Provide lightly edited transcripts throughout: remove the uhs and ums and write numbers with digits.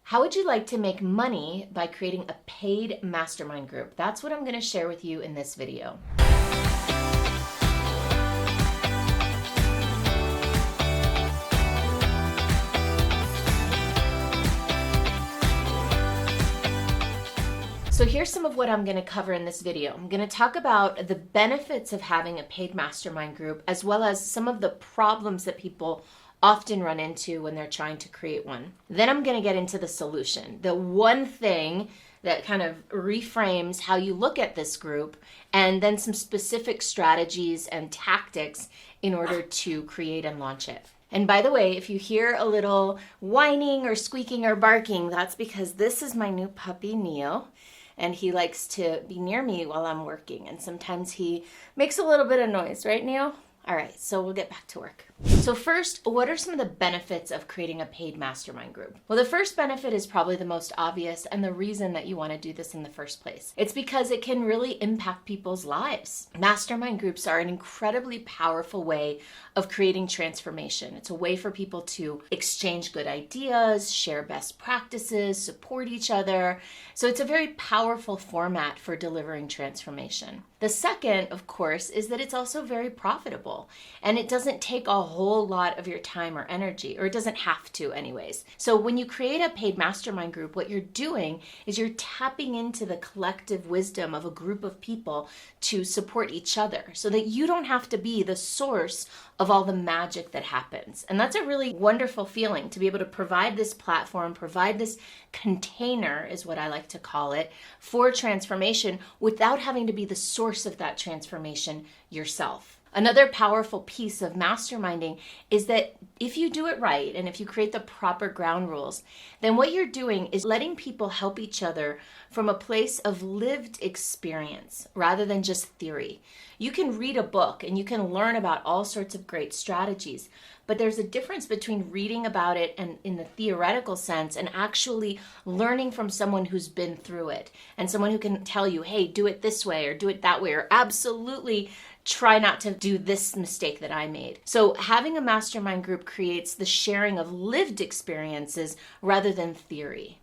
How would you like to make money by creating a paid mastermind group? That's what I'm going to share with you in this video. So here's some of what I'm going to cover in this video. I'm going to talk about the benefits of having a paid mastermind group, as well as some of the problems that people often run into when they're trying to create one. Then I'm going to get into the solution, the one thing that kind of reframes how you look at this group, and then some specific strategies and tactics in order to create and launch it. And by the way, if you hear a little whining or squeaking or barking, that's because this is my new puppy, Neo. And he likes to be near me while I'm working. And sometimes he makes a little bit of noise, right, Neo? All right, so we'll get back to work. So first, what are some of the benefits of creating a paid mastermind group? Well, the first benefit is probably the most obvious and the reason that you want to do this in the first place. It's because it can really impact people's lives. Mastermind groups are an incredibly powerful way of creating transformation. It's a way for people to exchange good ideas, share best practices, support each other. So it's a very powerful format for delivering transformation. The second, of course, is that it's also very profitable, and it doesn't take a whole lot of your time or energy, or it doesn't have to anyways. So when you create a paid mastermind group, what you're doing is you're tapping into the collective wisdom of a group of people to support each other so that you don't have to be the source of all the magic that happens. And that's a really wonderful feeling, to be able to provide this platform, provide this container, is what I like to call it, for transformation without having to be the source of that transformation yourself. Another powerful piece of masterminding is that if you do it right and if you create the proper ground rules, then what you're doing is letting people help each other from a place of lived experience rather than just theory. You can read a book and you can learn about all sorts of great strategies, but there's a difference between reading about it and in the theoretical sense and actually learning from someone who's been through it and someone who can tell you, hey, do it this way or do it that way, or absolutely try not to do this mistake that I made. So having a mastermind group creates the sharing of lived experiences rather than theory.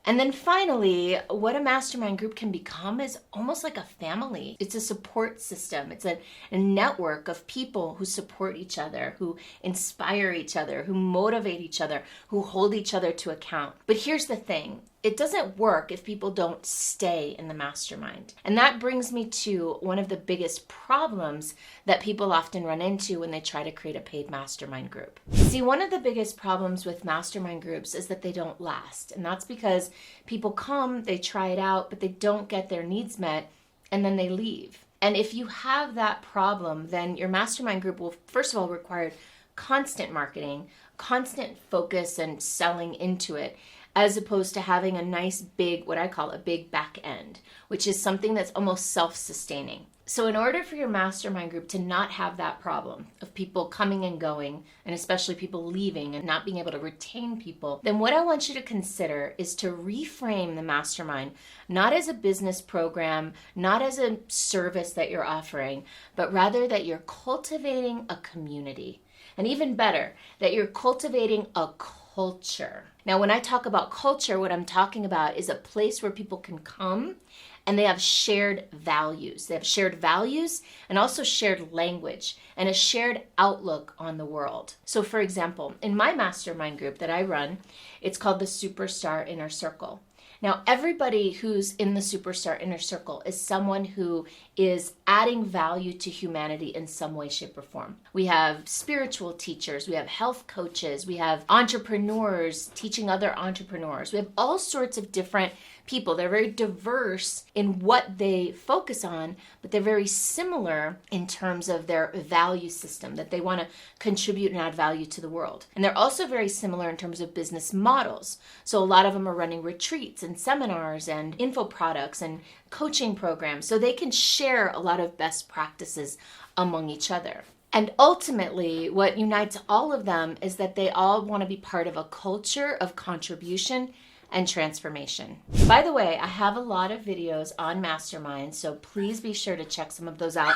And then finally, what a mastermind group can become is almost like a family. It's a support system. It's a network of people who support each other, who inspire each other, who motivate each other, who hold each other to account. But here's the thing. It doesn't work if people don't stay in the mastermind. And that brings me to one of the biggest problems that people often run into when they try to create a paid mastermind group. See, one of the biggest problems with mastermind groups is that they don't last. And that's because people come, they try it out, but they don't get their needs met, and then they leave. And if you have that problem, then your mastermind group will, first of all, require constant marketing, constant focus and selling into it, as opposed to having a nice big, what I call a big back end, which is something that's almost self-sustaining. So in order for your mastermind group to not have that problem of people coming and going, and especially people leaving and not being able to retain people, then what I want you to consider is to reframe the mastermind, not as a business program, not as a service that you're offering, but rather that you're cultivating a community. And even better, that you're cultivating a culture. Now, when I talk about culture, what I'm talking about is a place where people can come and they have shared values. They have shared values and also shared language and a shared outlook on the world. So for example, in my mastermind group that I run, it's called the Superstar Inner Circle. Now, everybody who's in the Superstar Inner Circle is someone who is adding value to humanity in some way, shape, or form. We have spiritual teachers, we have health coaches, we have entrepreneurs teaching other entrepreneurs. We have all sorts of different people. They're very diverse in what they focus on, but they're very similar in terms of their value system, that they want to contribute and add value to the world. And they're also very similar in terms of business models. So a lot of them are running retreats and seminars and info products and coaching programs, so they can share a lot of best practices among each other. And ultimately, what unites all of them is that they all want to be part of a culture of contribution and transformation. By the way, I have a lot of videos on Mastermind, so please be sure to check some of those out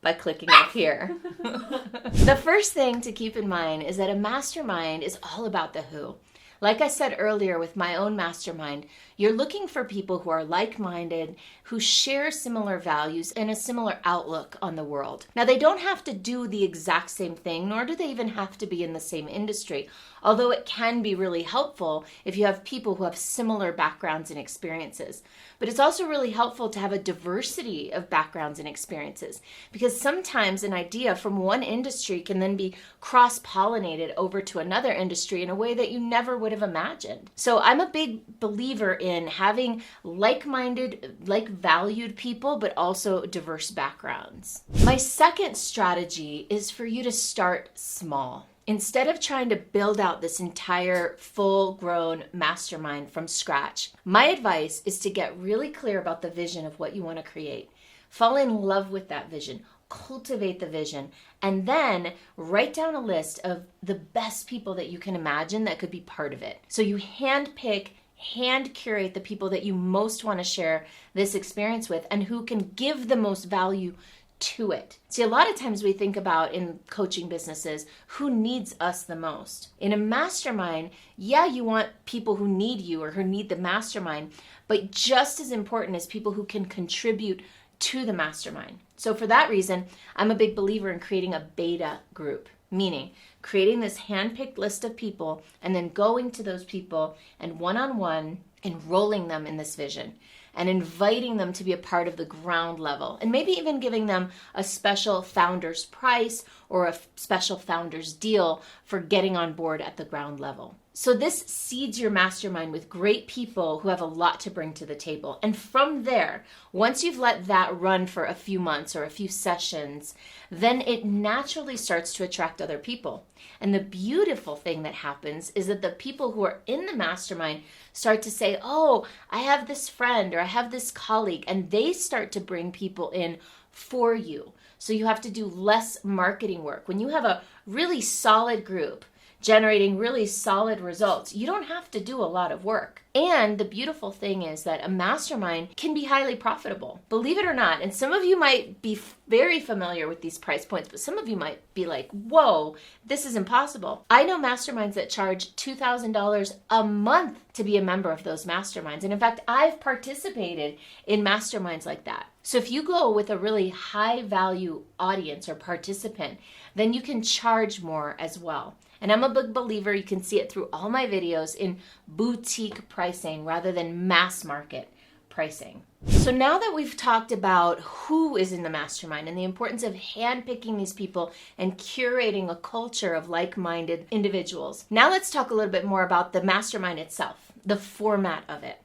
by clicking up here. The first thing to keep in mind is that a mastermind is all about the who. Like I said earlier with my own mastermind, you're looking for people who are like-minded, who share similar values and a similar outlook on the world. Now, they don't have to do the exact same thing, nor do they even have to be in the same industry, although it can be really helpful if you have people who have similar backgrounds and experiences. But it's also really helpful to have a diversity of backgrounds and experiences, because sometimes an idea from one industry can then be cross-pollinated over to another industry in a way that you never would have imagined. So I'm a big believer in having like-minded, like-valued people, but also diverse backgrounds. My second strategy is for you to start small. Instead of trying to build out this entire full-grown mastermind from scratch, my advice is to get really clear about the vision of what you want to create. Fall in love with that vision, cultivate the vision, and then write down a list of the best people that you can imagine that could be part of it. So you handpick, hand curate the people that you most want to share this experience with and who can give the most value to it. See, a lot of times we think about in coaching businesses, who needs us the most? In a mastermind, yeah, you want people who need you or who need the mastermind, but just as important is people who can contribute to the mastermind. So for that reason, I'm a big believer in creating a beta group, meaning creating this hand-picked list of people and then going to those people and one-on-one enrolling them in this vision and inviting them to be a part of the ground level, and maybe even giving them a special founder's price or a special founder's deal for getting on board at the ground level. So this seeds your mastermind with great people who have a lot to bring to the table. And from there, once you've let that run for a few months or a few sessions, then it naturally starts to attract other people. And the beautiful thing that happens is that the people who are in the mastermind start to say, oh, I have this friend or I have this colleague, and they start to bring people in for you. So you have to do less marketing work. When you have a really solid group generating really solid results, you don't have to do a lot of work. And the beautiful thing is that a mastermind can be highly profitable, believe it or not. And some of you might be very familiar with these price points, but some of you might be like, whoa, this is impossible. I know masterminds that charge $2,000 a month to be a member of those masterminds. And in fact, I've participated in masterminds like that. So if you go with a really high value audience or participant, then you can charge more as well. And I'm a big believer, you can see it through all my videos, in boutique pricing rather than mass market pricing. So now that we've talked about who is in the mastermind and the importance of handpicking these people and curating a culture of like-minded individuals, now let's talk a little bit more about the mastermind itself, the format of it.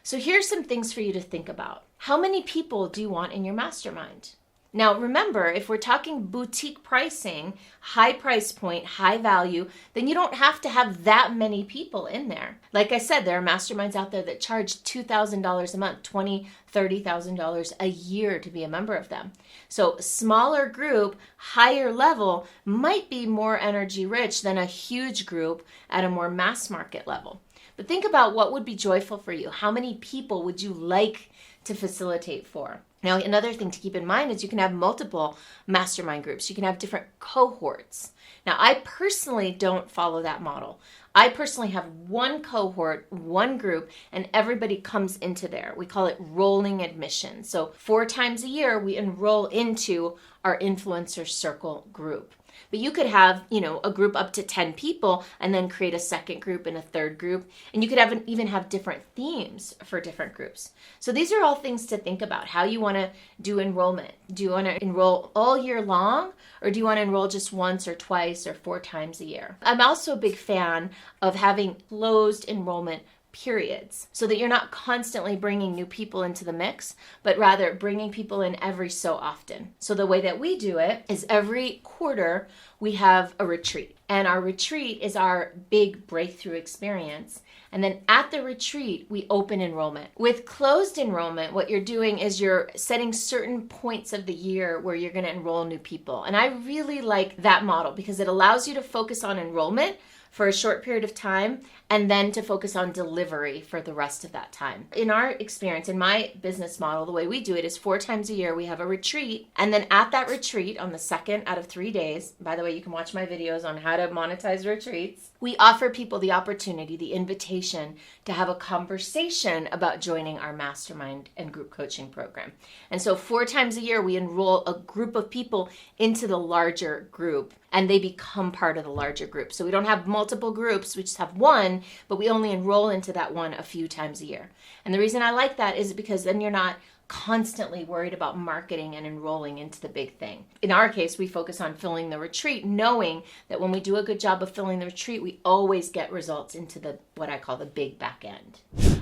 So here's some things for you to think about. How many people do you want in your mastermind? Now remember, if we're talking boutique pricing, high price point, high value, then you don't have to have that many people in there. Like I said, there are masterminds out there that charge $2,000 a month, $20,000, $30,000 a year to be a member of them. So smaller group, higher level might be more energy rich than a huge group at a more mass market level. But think about what would be joyful for you. How many people would you like to facilitate for? Now, another thing to keep in mind is you can have multiple mastermind groups. You can have different cohorts. Now, I personally don't follow that model. I personally have one cohort, one group, and everybody comes into there. We call it rolling admission. So 4 times a year, we enroll into our influencer circle group. But you could have, a group up to 10 people and then create a second group and a third group. And you could even have different themes for different groups. So these are all things to think about, how you want to do enrollment. Do you want to enroll all year long, or do you want to enroll just once or twice or 4 times a year? I'm also a big fan of having closed enrollment periods so that you're not constantly bringing new people into the mix, but rather bringing people in every so often. So the way that we do it is every quarter we have a retreat, and our retreat is our big breakthrough experience. And then at the retreat, we open enrollment. With closed enrollment, what you're doing is you're setting certain points of the year where you're going to enroll new people. And I really like that model because it allows you to focus on enrollment for a short period of time and then to focus on delivery for the rest of that time. In our experience, in my business model, the way we do it is 4 times a year we have a retreat, and then at that retreat on the 2nd out of 3 days, by the way, you can watch my videos on how to monetize retreats, we offer people the opportunity, the invitation to have a conversation about joining our mastermind and group coaching program. And so 4 times a year, we enroll a group of people into the larger group, and they become part of the larger group. So we don't have multiple groups, we just have one, but we only enroll into that one a few times a year. And the reason I like that is because then you're not constantly worried about marketing and enrolling into the big thing. In our case, we focus on filling the retreat, knowing that when we do a good job of filling the retreat, we always get results into the what I call the big back end.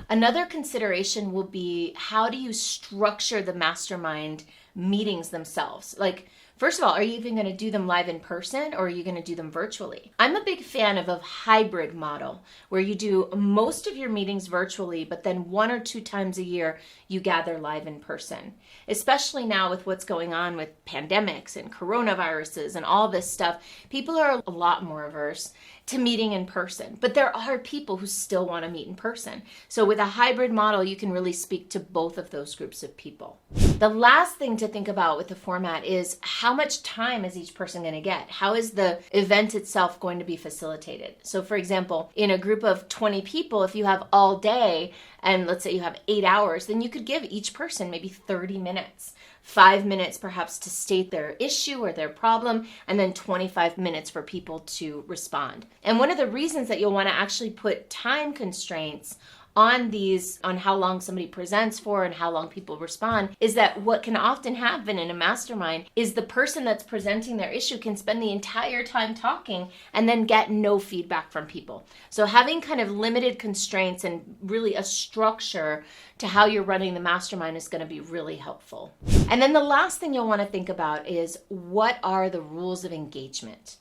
Another consideration will be, how do you structure the mastermind meetings themselves? Like, first of all, are you even going to do them live in person, or are you going to do them virtually? I'm a big fan of a hybrid model where you do most of your meetings virtually, but then 1 or 2 times a year you gather live in person. Especially now with what's going on with pandemics and coronaviruses and all this stuff, people are a lot more averse to meeting in person, but there are people who still want to meet in person. So with a hybrid model, you can really speak to both of those groups of people. The last thing to think about with the format is, how much time is each person going to get? How is the event itself going to be facilitated? So for example, in a group of 20 people, if you have all day, and let's say you have 8 hours, then you could give each person maybe 30 minutes. 5 minutes perhaps to state their issue or their problem, and then 25 minutes for people to respond. And one of the reasons that you'll want to actually put time constraints on how long somebody presents for and how long people respond, is that what can often happen in a mastermind is the person that's presenting their issue can spend the entire time talking and then get no feedback from people. So having kind of limited constraints and really a structure to how you're running the mastermind is going to be really helpful. And then the last thing you'll want to think about is, what are the rules of engagement?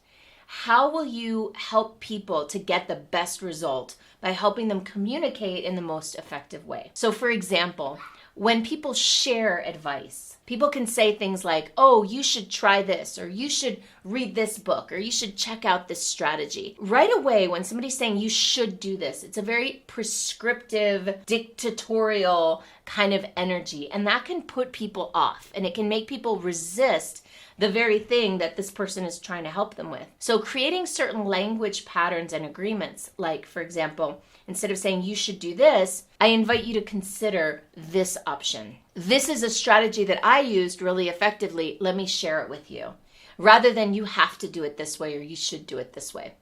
How will you help people to get the best result by helping them communicate in the most effective way? So for example, when people share advice, people can say things like, oh, you should try this, or you should read this book, or you should check out this strategy. Right away, when somebody's saying you should do this, it's a very prescriptive, dictatorial kind of energy, and that can put people off, and it can make people resist the very thing that this person is trying to help them with. So creating certain language patterns and agreements, like for example, instead of saying you should do this, I invite you to consider this option. This is a strategy that I used really effectively. Let me share it with you. Rather than you have to do it this way or you should do it this way.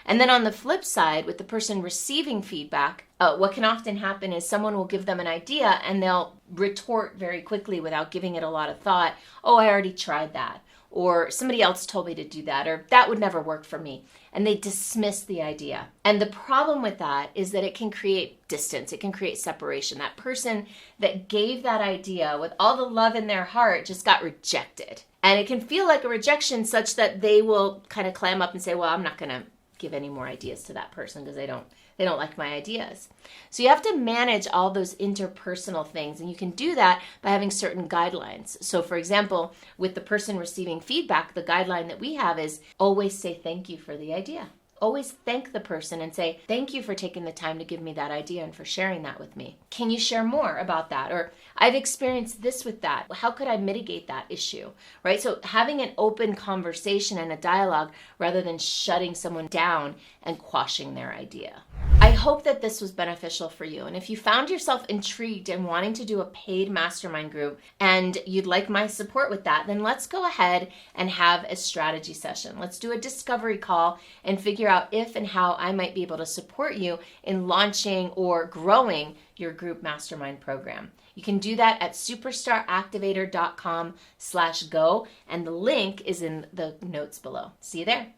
And then on the flip side, with the person receiving feedback, what can often happen is someone will give them an idea and they'll retort very quickly without giving it a lot of thought. Oh, I already tried that. Or somebody else told me to do that, or that would never work for me. And they dismiss the idea. And the problem with that is that it can create distance. It can create separation. That person that gave that idea with all the love in their heart just got rejected. And it can feel like a rejection such that they will kind of clam up and say, well, I'm not going to give any more ideas to that person because they don't like my ideas. So you have to manage all those interpersonal things, and you can do that by having certain guidelines. So for example, with the person receiving feedback, the guideline that we have is always say thank you for the idea. Always thank the person and say, thank you for taking the time to give me that idea and for sharing that with me. Can you share more about that? Or I've experienced this with that. How could I mitigate that issue? Right? So having an open conversation and a dialogue rather than shutting someone down and quashing their idea. I hope that this was beneficial for you. And if you found yourself intrigued and wanting to do a paid mastermind group and you'd like my support with that, then let's go ahead and have a strategy session. Let's do a discovery call and figure out if and how I might be able to support you in launching or growing your group mastermind program. You can do that at superstaractivator.com/go, and the link is in the notes below. See you there.